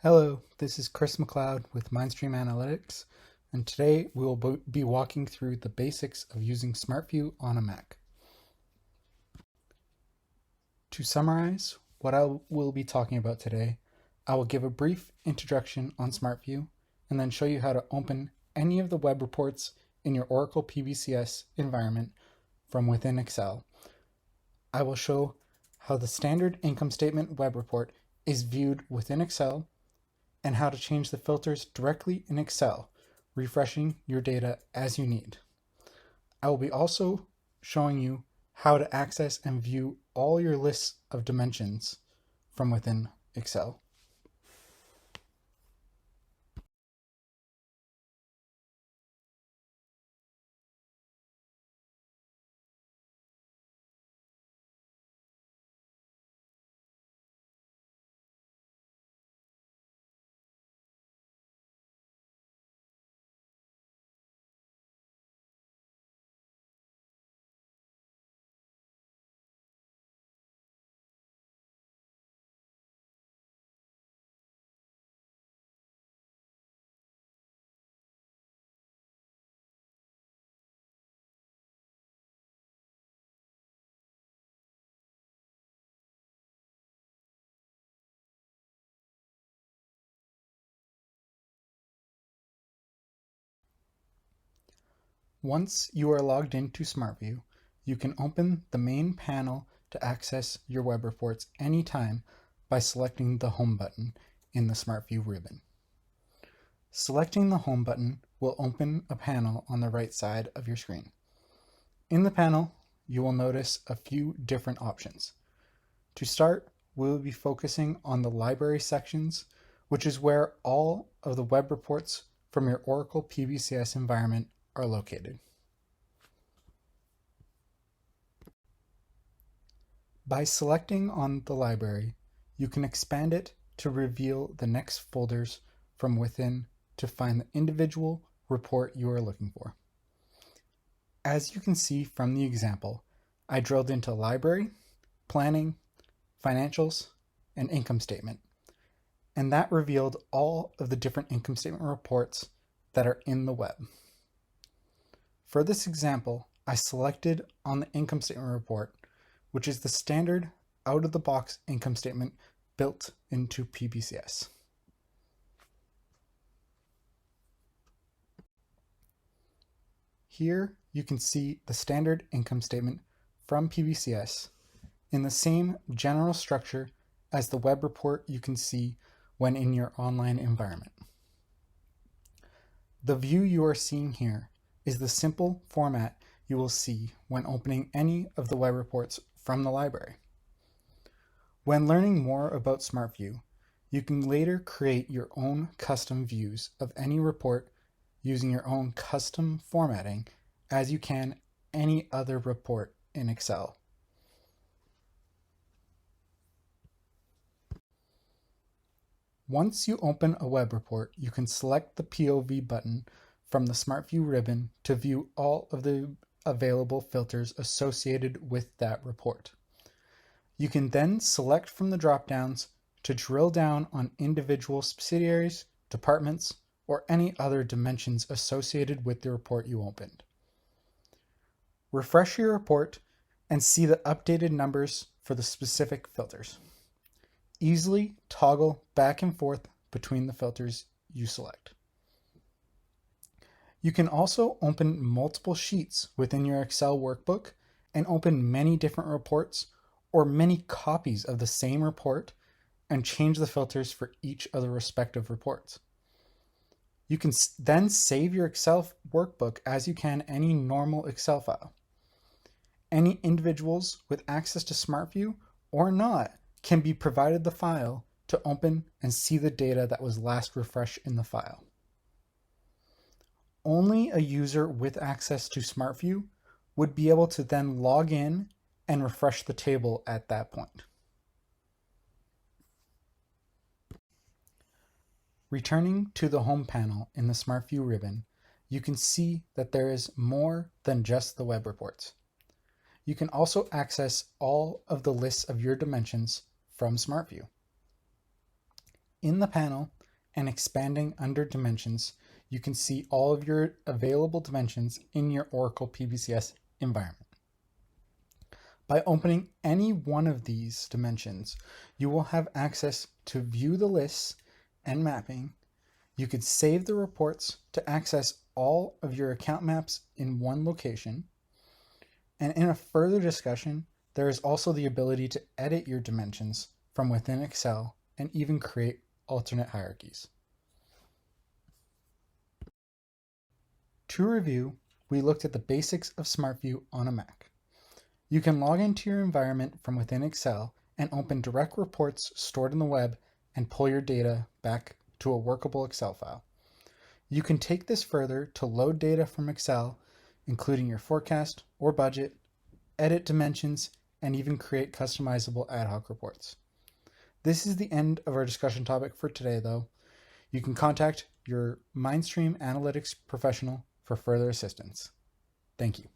Hello, this is Chris McLeod with MindStream Analytics, and today we will be walking through the basics of using SmartView on a Mac. To summarize what I will be talking about today, I will give a brief introduction on SmartView and then show you how to open any of the web reports in your Oracle PBCS environment from within Excel. I will show how the standard income statement web report is viewed within Excel and how to change the filters directly in Excel, refreshing your data as you need. I will be also showing you how to access and view all your lists of dimensions from within Excel. Once you are logged into SmartView, you can open the main panel to access your web reports anytime by selecting the Home button in the SmartView ribbon. Selecting the Home button will open a panel on the right side of your screen. In the panel, you will notice a few different options. To start, we will be focusing on the library sections, which is where all of the web reports from your Oracle PBCS environment are located. By selecting on the library, you can expand it to reveal the next folders from within to find the individual report you are looking for. As you can see from the example, I drilled into library, planning, financials, and income statement, and that revealed all of the different income statement reports that are in the web. For this example, I selected on the income statement report, which is the standard out-of-the-box income statement built into PBCS. Here you can see the standard income statement from PBCS in the same general structure as the web report you can see when in your online environment. The view you are seeing here is the simple format you will see when opening any of the web reports from the library. When learning more about SmartView, you can later create your own custom views of any report using your own custom formatting as you can any other report in Excel. Once you open a web report, you can select the POV button from the SmartView ribbon to view all of the available filters associated with that report. You can then select from the drop-downs to drill down on individual subsidiaries, departments, or any other dimensions associated with the report you opened. Refresh your report and see the updated numbers for the specific filters. Easily toggle back and forth between the filters you select. You can also open multiple sheets within your Excel workbook and open many different reports or many copies of the same report and change the filters for each of the respective reports. You can then save your Excel workbook as you can any normal Excel file. Any individuals with access to SmartView or not can be provided the file to open and see the data that was last refreshed in the file. Only a user with access to SmartView would be able to then log in and refresh the table at that point. Returning to the Home panel in the SmartView ribbon, you can see that there is more than just the web reports. You can also access all of the lists of your dimensions from SmartView. In the panel and expanding under dimensions, you can see all of your available dimensions in your Oracle PBCS environment. By opening any one of these dimensions, you will have access to view the lists and mapping. You could save the reports to access all of your account maps in one location. And in a further discussion, there is also the ability to edit your dimensions from within Excel and even create alternate hierarchies. To review, we looked at the basics of SmartView on a Mac. You can log into your environment from within Excel and open direct reports stored in the web and pull your data back to a workable Excel file. You can take this further to load data from Excel, including your forecast or budget, edit dimensions, and even create customizable ad hoc reports. This is the end of our discussion topic for today, though. You can contact your MindStream Analytics professional for further assistance. Thank you.